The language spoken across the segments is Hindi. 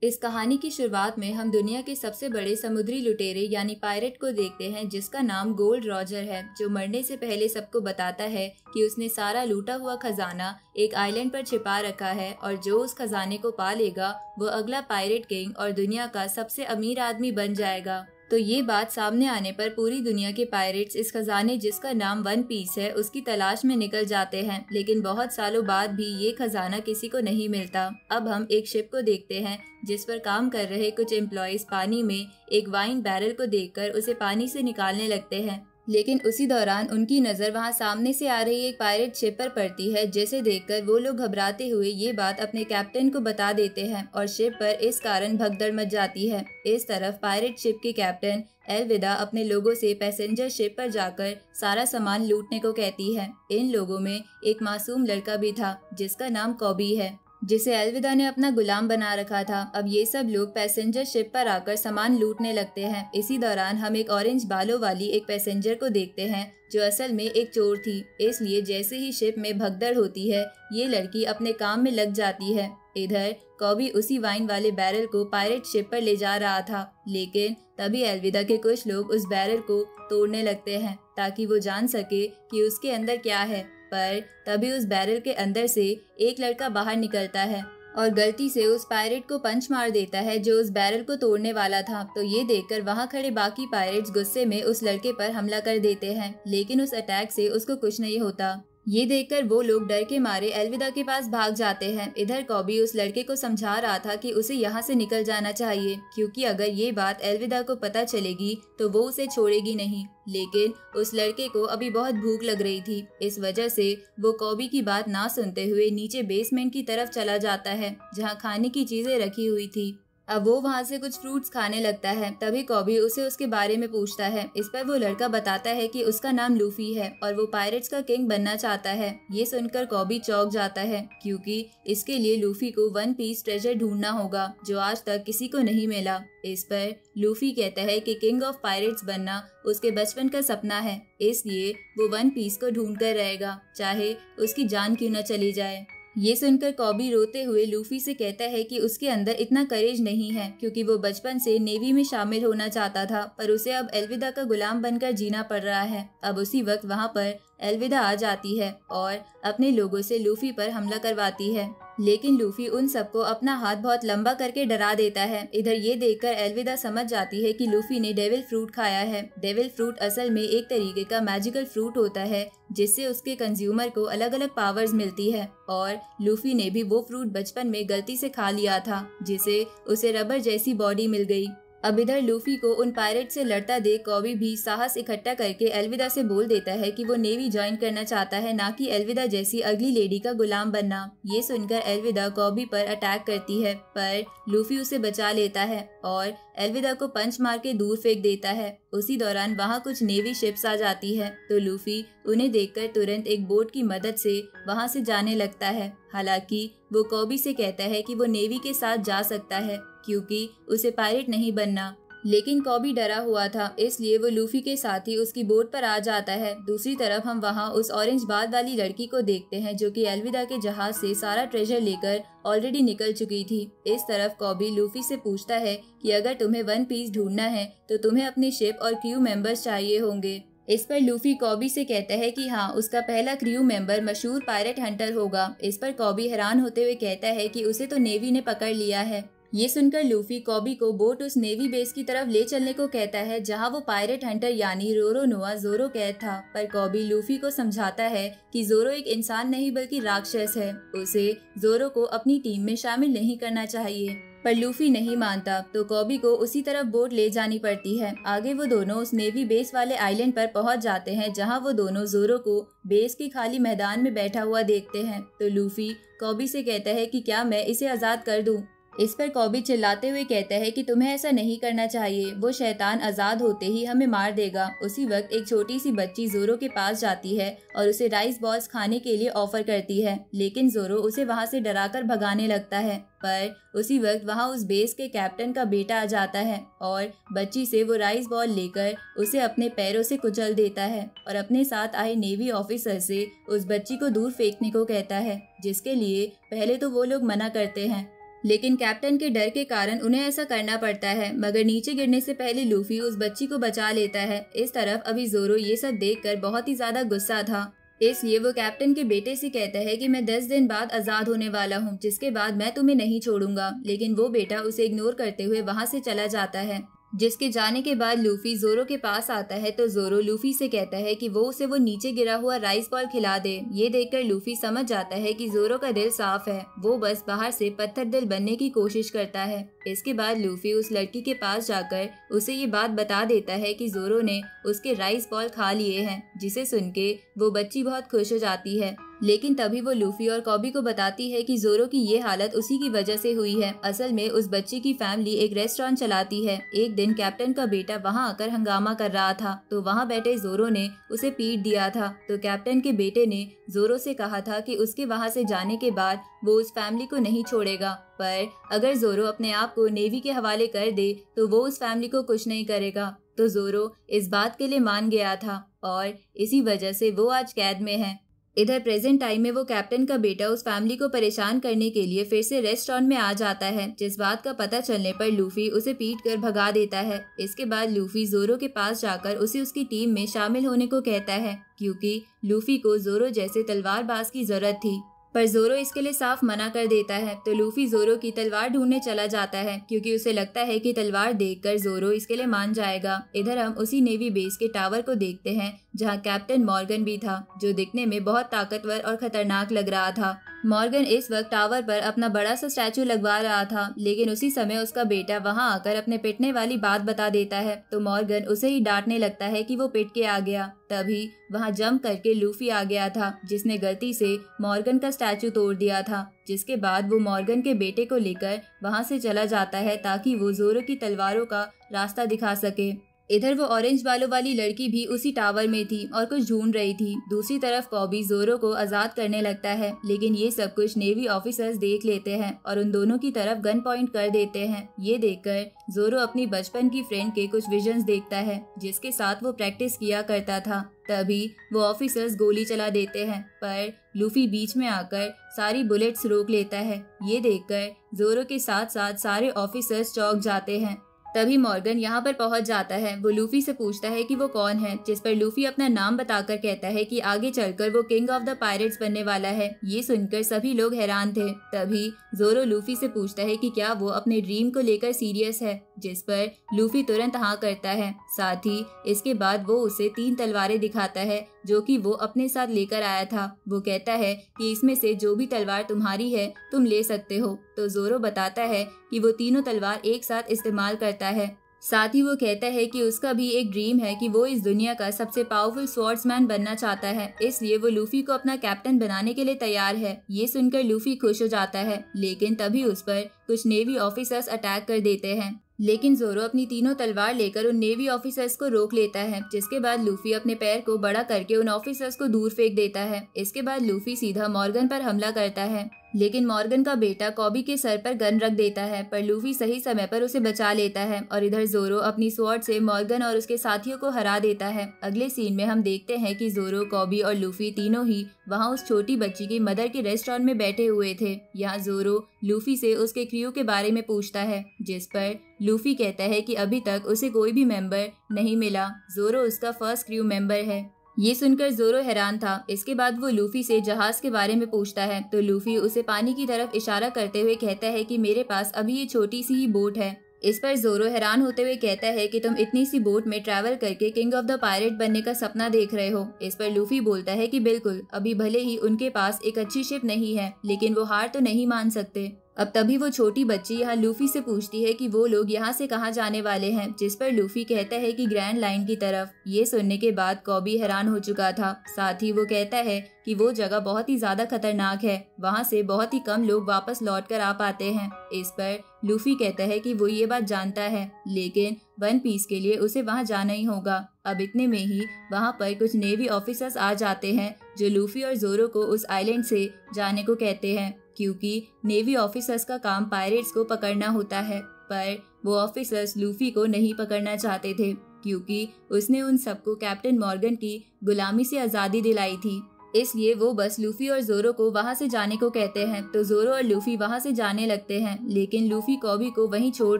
इस कहानी की शुरुआत में हम दुनिया के सबसे बड़े समुद्री लुटेरे यानी पायरेट को देखते हैं, जिसका नाम गोल्ड रॉजर है, जो मरने से पहले सबको बताता है कि उसने सारा लूटा हुआ खजाना एक आइलैंड पर छिपा रखा है और जो उस खजाने को पा लेगा वो अगला पायरेट किंग और दुनिया का सबसे अमीर आदमी बन जाएगा। तो ये बात सामने आने पर पूरी दुनिया के पायरेट्स इस खजाने, जिसका नाम वन पीस है, उसकी तलाश में निकल जाते हैं। लेकिन बहुत सालों बाद भी ये खजाना किसी को नहीं मिलता। अब हम एक शिप को देखते हैं जिस पर काम कर रहे कुछ एम्प्लॉयज पानी में एक वाइन बैरल को देखकर उसे पानी से निकालने लगते हैं। लेकिन उसी दौरान उनकी नजर वहां सामने से आ रही एक पायरेट शिप पर पड़ती है, जिसे देखकर वो लोग घबराते हुए ये बात अपने कैप्टन को बता देते हैं और शिप पर इस कारण भगदड़ मच जाती है। इस तरफ पायरेट शिप के कैप्टन एलविदा अपने लोगों से पैसेंजर शिप पर जाकर सारा सामान लूटने को कहती है। इन लोगों में एक मासूम लड़का भी था जिसका नाम कॉबी है, जिसे एलविदा ने अपना गुलाम बना रखा था। अब ये सब लोग पैसेंजर शिप पर आकर सामान लूटने लगते हैं। इसी दौरान हम एक ऑरेंज बालों वाली एक पैसेंजर को देखते हैं जो असल में एक चोर थी। इसलिए जैसे ही शिप में भगदड़ होती है, ये लड़की अपने काम में लग जाती है। इधर कॉबी उसी वाइन वाले बैरल को पायरेट शिप पर ले जा रहा था, लेकिन तभी एलविदा के कुछ लोग उस बैरल को तोड़ने लगते हैं ताकि वो जान सके कि उसके अंदर क्या है। पर तभी उस बैरल के अंदर से एक लड़का बाहर निकलता है और गलती से उस पायरेट को पंच मार देता है जो उस बैरल को तोड़ने वाला था। तो ये देखकर वहां खड़े बाकी पायरेट्स गुस्से में उस लड़के पर हमला कर देते हैं, लेकिन उस अटैक से उसको कुछ नहीं होता। ये देखकर वो लोग डर के मारे एलविदा के पास भाग जाते हैं। इधर कॉबी उस लड़के को समझा रहा था कि उसे यहाँ से निकल जाना चाहिए, क्योंकि अगर ये बात एलविदा को पता चलेगी तो वो उसे छोड़ेगी नहीं। लेकिन उस लड़के को अभी बहुत भूख लग रही थी, इस वजह से वो कॉबी की बात ना सुनते हुए नीचे बेसमेंट की तरफ चला जाता है जहाँ खाने की चीजें रखी हुई थी। अब वो वहाँ से कुछ फ्रूट्स खाने लगता है। तभी कॉबी उसे उसके बारे में पूछता है। इस पर वो लड़का बताता है कि उसका नाम लूफी है और वो पायरेट्स का किंग बनना चाहता है। ये सुनकर कॉबी चौंक जाता है, क्योंकि इसके लिए लूफी को वन पीस ट्रेजर ढूंढना होगा जो आज तक किसी को नहीं मिला। इस पर लूफी कहता है कि किंग ऑफ पायरेट्स बनना उसके बचपन का सपना है, इसलिए वो वन पीस को ढूंढ कर रहेगा, चाहे उसकी जान क्यों न चली जाए। ये सुनकर कॉबी रोते हुए लूफी से कहता है कि उसके अंदर इतना करेज नहीं है, क्योंकि वो बचपन से नेवी में शामिल होना चाहता था, पर उसे अब एलविदा का गुलाम बनकर जीना पड़ रहा है। अब उसी वक्त वहाँ पर एलविदा आ जाती है और अपने लोगों से लूफी पर हमला करवाती है, लेकिन लूफी उन सबको अपना हाथ बहुत लंबा करके डरा देता है। इधर ये देखकर एलविदा समझ जाती है कि लूफी ने डेविल फ्रूट खाया है। डेविल फ्रूट असल में एक तरीके का मैजिकल फ्रूट होता है जिससे उसके कंज्यूमर को अलग अलग पावर्स मिलती है, और लूफी ने भी वो फ्रूट बचपन में गलती से खा लिया था, जिसे उसे रबर जैसी बॉडी मिल गई। अब इधर लूफी को उन पायरेट से लड़ता देख कॉबी भी साहस इकट्ठा करके एलविदा से बोल देता है कि वो नेवी ज्वाइन करना चाहता है, ना कि एलविदा जैसी अगली लेडी का गुलाम बनना। ये सुनकर एलविदा कॉबी पर अटैक करती है, पर लूफी उसे बचा लेता है और एलविदा को पंच मार के दूर फेंक देता है। उसी दौरान वहाँ कुछ नेवी शिप्स आ जाती है, तो लूफी उन्हें देखकर तुरंत एक बोट की मदद से वहाँ से जाने लगता है। हालांकि वो कॉबी से कहता है कि वो नेवी के साथ जा सकता है क्योंकि उसे पायरेट नहीं बनना, लेकिन कॉबी डरा हुआ था, इसलिए वो लूफी के साथ ही उसकी बोट पर आ जाता है। दूसरी तरफ हम वहाँ उस ऑरेंज बाल वाली लड़की को देखते हैं जो कि एलविदा के जहाज से सारा ट्रेजर लेकर ऑलरेडी निकल चुकी थी। इस तरफ कॉबी लूफी से पूछता है कि अगर तुम्हें वन पीस ढूंढना है तो तुम्हें अपनी शिप और क्रू मेंबर्स चाहिए होंगे। इस पर लूफी कॉबी से कहता है कि हाँ, उसका पहला क्रू मेंबर मशहूर पायरेट हंटर होगा। इस पर कॉबी हैरान होते हुए कहता है कि उसे तो नेवी ने पकड़ लिया है। ये सुनकर लूफी कॉबी को बोट उस नेवी बेस की तरफ ले चलने को कहता है जहां वो पायरेट हंटर यानी रोरोनोआ जोरो कैद था, पर कॉबी लूफी को समझाता है कि जोरो एक इंसान नहीं बल्कि राक्षस है, उसे जोरो को अपनी टीम में शामिल नहीं करना चाहिए। पर लूफी नहीं मानता, तो कॉबी को उसी तरफ बोट ले जानी पड़ती है। आगे वो दोनों उस नेवी बेस वाले आइलैंड पर पहुंच जाते हैं जहां वो दोनों जोरो को बेस के खाली मैदान में बैठा हुआ देखते हैं। तो लूफी कॉबी से कहता है कि क्या मैं इसे आजाद कर दूं। इस पर कॉबी चिल्लाते हुए कहता है कि तुम्हें ऐसा नहीं करना चाहिए, वो शैतान आजाद होते ही हमें मार देगा। उसी वक्त एक छोटी सी बच्ची जोरो के पास जाती है और उसे राइस बॉल्स खाने के लिए ऑफर करती है, लेकिन जोरो उसे वहां से डराकर भगाने लगता है। पर उसी वक्त वहां उस बेस के कैप्टन का बेटा आ जाता है और बच्ची से वो राइस बॉल लेकर उसे अपने पैरों से कुचल देता है और अपने साथ आए नेवी ऑफिसर से उस बच्ची को दूर फेंकने को कहता है, जिसके लिए पहले तो वो लोग मना करते हैं। लेकिन कैप्टन के डर के कारण उन्हें ऐसा करना पड़ता है, मगर नीचे गिरने से पहले लूफी उस बच्ची को बचा लेता है। इस तरफ अभी जोरो ये सब देखकर बहुत ही ज्यादा गुस्सा था, इसलिए वो कैप्टन के बेटे से कहता है कि मैं 10 दिन बाद आजाद होने वाला हूँ, जिसके बाद मैं तुम्हें नहीं छोड़ूंगा। लेकिन वो बेटा उसे इग्नोर करते हुए वहां से चला जाता है। जिसके जाने के बाद लूफी जोरो के पास आता है तो जोरो लूफी से कहता है कि वो उसे वो नीचे गिरा हुआ राइस बॉल खिला दे। ये देखकर लूफी समझ जाता है कि जोरो का दिल साफ है, वो बस बाहर से पत्थर दिल बनने की कोशिश करता है। इसके बाद लूफी उस लड़की के पास जाकर उसे ये बात बता देता है कि जोरो ने उसके राइस बॉल खा लिए हैं, जिसे सुन के वो बच्ची बहुत खुश हो जाती है। लेकिन तभी वो लूफी और कॉबी को बताती है कि जोरो की ये हालत उसी की वजह से हुई है। असल में उस बच्ची की फैमिली एक रेस्टोरेंट चलाती है। एक दिन कैप्टन का बेटा वहां आकर हंगामा कर रहा था, तो वहां बैठे जोरो ने उसे पीट दिया था। तो कैप्टन के बेटे ने जोरो से कहा था कि उसके वहां से जाने के बाद वो उस फैमिली को नहीं छोड़ेगा, पर अगर जोरो अपने आप को नेवी के हवाले कर दे तो वो उस फैमिली को कुछ नहीं करेगा। तो जोरो इस बात के लिए मान गया था और इसी वजह से वो आज कैद में है। इधर प्रेजेंट टाइम में वो कैप्टन का बेटा उस फैमिली को परेशान करने के लिए फिर से रेस्टोरेंट में आ जाता है, जिस बात का पता चलने पर लूफी उसे पीट कर भगा देता है। इसके बाद लूफी जोरो के पास जाकर उसे उसकी टीम में शामिल होने को कहता है, क्योंकि लूफी को जोरो जैसे तलवारबाज की जरूरत थी। पर जोरो इसके लिए साफ मना कर देता है। तो लूफी जोरो की तलवार ढूंढने चला जाता है, क्योंकि उसे लगता है कि तलवार देखकर जोरो इसके लिए मान जाएगा। इधर हम उसी नेवी बेस के टावर को देखते हैं, जहां कैप्टन मॉर्गन भी था, जो दिखने में बहुत ताकतवर और खतरनाक लग रहा था। मॉर्गन इस वक्त टावर पर अपना बड़ा सा स्टैचू लगवा रहा था, लेकिन उसी समय उसका बेटा वहां आकर अपने पिटने वाली बात बता देता है। तो मॉर्गन उसे ही डांटने लगता है कि वो पिट के आ गया। तभी वहां जंप करके लूफी आ गया था, जिसने गलती से मॉर्गन का स्टैचू तोड़ दिया था। जिसके बाद वो मॉर्गन के बेटे को लेकर वहां से चला जाता है, ताकि वो जोरो की तलवारों का रास्ता दिखा सके। इधर वो ऑरेंज बालों वाली लड़की भी उसी टावर में थी और कुछ ढूंढ रही थी। दूसरी तरफ कॉबी जोरो को आजाद करने लगता है, लेकिन ये सब कुछ नेवी ऑफिसर्स देख लेते हैं और उन दोनों की तरफ गन पॉइंट कर देते हैं। ये देखकर जोरो अपनी बचपन की फ्रेंड के कुछ विजन्स देखता है, जिसके साथ वो प्रैक्टिस किया करता था। तभी वो ऑफिसर्स गोली चला देते हैं, पर लूफी बीच में आकर सारी बुलेट्स रोक लेता है। ये देखकर जोरो के साथ साथ सारे ऑफिसर्स चौंक जाते हैं। तभी मॉर्गन यहाँ पर पहुंच जाता है। वो लूफी से पूछता है कि वो कौन है, जिस पर लूफी अपना नाम बताकर कहता है कि आगे चलकर वो किंग ऑफ द पायरेट्स बनने वाला है। ये सुनकर सभी लोग हैरान थे। तभी जोरो लूफी से पूछता है कि क्या वो अपने ड्रीम को लेकर सीरियस है, जिस पर लूफी तुरंत हाँ करता है। साथ ही इसके बाद वो उसे 3 तलवारें दिखाता है, जो कि वो अपने साथ लेकर आया था। वो कहता है कि इसमें से जो भी तलवार तुम्हारी है तुम ले सकते हो। तो जोरो बताता है कि वो तीनों तलवार एक साथ इस्तेमाल करता है। साथ ही वो कहता है कि उसका भी एक ड्रीम है कि वो इस दुनिया का सबसे पावरफुल स्वॉर्ड्समैन बनना चाहता है, इसलिए वो लूफी को अपना कैप्टन बनाने के लिए तैयार है। ये सुनकर लूफी खुश हो जाता है, लेकिन तभी उस पर कुछ नेवी ऑफिसर्स अटैक कर देते हैं। लेकिन जोरो अपनी तीनों तलवार लेकर उन नेवी ऑफिसर्स को रोक लेता है, जिसके बाद लूफी अपने पैर को बड़ा करके उन ऑफिसर्स को दूर फेंक देता है। इसके बाद लूफी सीधा मॉर्गन पर हमला करता है, लेकिन मॉर्गन का बेटा कॉबी के सर पर गन रख देता है, पर लूफी सही समय पर उसे बचा लेता है और इधर जोरो अपनी स्वॉर्ड से मॉर्गन और उसके साथियों को हरा देता है। अगले सीन में हम देखते हैं कि जोरो, कॉबी और लूफी तीनों ही वहां उस छोटी बच्ची की मदर के रेस्टोरेंट में बैठे हुए थे। यहाँ जोरो लूफी से उसके क्रू के बारे में पूछता है, जिस पर लूफी कहता है कि अभी तक उसे कोई भी मेंबर नहीं मिला, जोरो उसका फर्स्ट क्रू मेंबर है। ये सुनकर जोरो हैरान था। इसके बाद वो लूफी से जहाज के बारे में पूछता है, तो लूफी उसे पानी की तरफ इशारा करते हुए कहता है कि मेरे पास अभी ये छोटी सी ही बोट है। इस पर जोरो हैरान होते हुए कहता है कि तुम इतनी सी बोट में ट्रैवल करके किंग ऑफ द पायरेट बनने का सपना देख रहे हो। इस पर लूफी बोलता है कि बिल्कुल, अभी भले ही उनके पास एक अच्छी शिप नहीं है, लेकिन वो हार तो नहीं मान सकते। अब तभी वो छोटी बच्ची यहाँ लूफी से पूछती है कि वो लोग यहाँ से कहाँ जाने वाले हैं, जिस पर लूफी कहता है कि ग्रैंड लाइन की तरफ। ये सुनने के बाद कॉबी हैरान हो चुका था। साथ ही वो कहता है कि वो जगह बहुत ही ज्यादा खतरनाक है, वहाँ से बहुत ही कम लोग वापस लौट कर आ पाते हैं। इस पर लूफी कहता है कि वो ये बात जानता है, लेकिन वन पीस के लिए उसे वहाँ जाना ही होगा। अब इतने में ही वहाँ पर कुछ नेवी ऑफिसर्स आ जाते हैं, जो लूफी और जोरो को उस आइलैंड से जाने को कहते हैं, क्योंकि नेवी ऑफिसर्स का काम पायरेट्स को पकड़ना होता है। पर वो ऑफिसर्स लूफी को नहीं पकड़ना चाहते थे, क्योंकि उसने उन सबको कैप्टन मॉर्गन की गुलामी से आज़ादी दिलाई थी। इसलिए वो बस लूफी और जोरो को वहाँ से जाने को कहते हैं। तो जोरो और लूफी वहाँ से जाने लगते हैं, लेकिन लूफी कॉबी को वहीं छोड़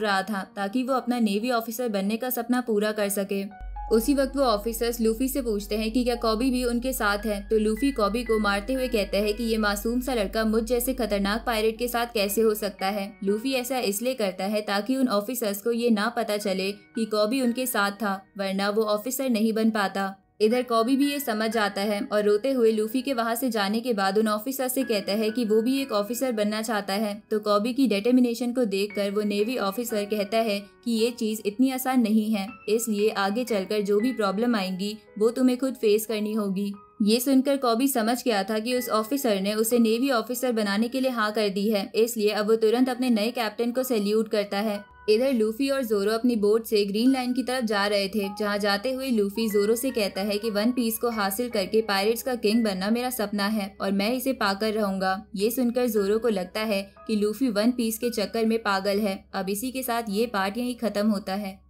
रहा था ताकि वो अपना नेवी ऑफिसर बनने का सपना पूरा कर सके। उसी वक्त वो ऑफिसर्स लूफी से पूछते हैं कि क्या कॉबी भी उनके साथ है। तो लूफी कॉबी को मारते हुए कहता है कि ये मासूम सा लड़का मुझ जैसे खतरनाक पायरेट के साथ कैसे हो सकता है। लूफी ऐसा इसलिए करता है ताकि उन ऑफिसर्स को ये ना पता चले कि कॉबी उनके साथ था, वरना वो ऑफिसर नहीं बन पाता। इधर कॉबी भी ये समझ जाता है और रोते हुए लूफी के वहाँ से जाने के बाद उन ऑफिसर से कहता है कि वो भी एक ऑफिसर बनना चाहता है। तो कॉबी की डिटर्मिनेशन को देखकर वो नेवी ऑफिसर कहता है कि ये चीज इतनी आसान नहीं है, इसलिए आगे चलकर जो भी प्रॉब्लम आएंगी वो तुम्हें खुद फेस करनी होगी। ये सुनकर कॉबी समझ गया था कि उस ऑफिसर ने उसे नेवी ऑफिसर बनाने के लिए हाँ कर दी है, इसलिए अब वो तुरंत अपने नए कैप्टन को सैल्यूट करता है। इधर लूफी और जोरो अपनी बोट से ग्रीन लाइन की तरफ जा रहे थे, जहां जाते हुए लूफी जोरो से कहता है कि वन पीस को हासिल करके पायरेट्स का किंग बनना मेरा सपना है और मैं इसे पाकर रहूंगा। ये सुनकर जोरो को लगता है कि लूफी वन पीस के चक्कर में पागल है। अब इसी के साथ ये पार्ट यहीं खत्म होता है।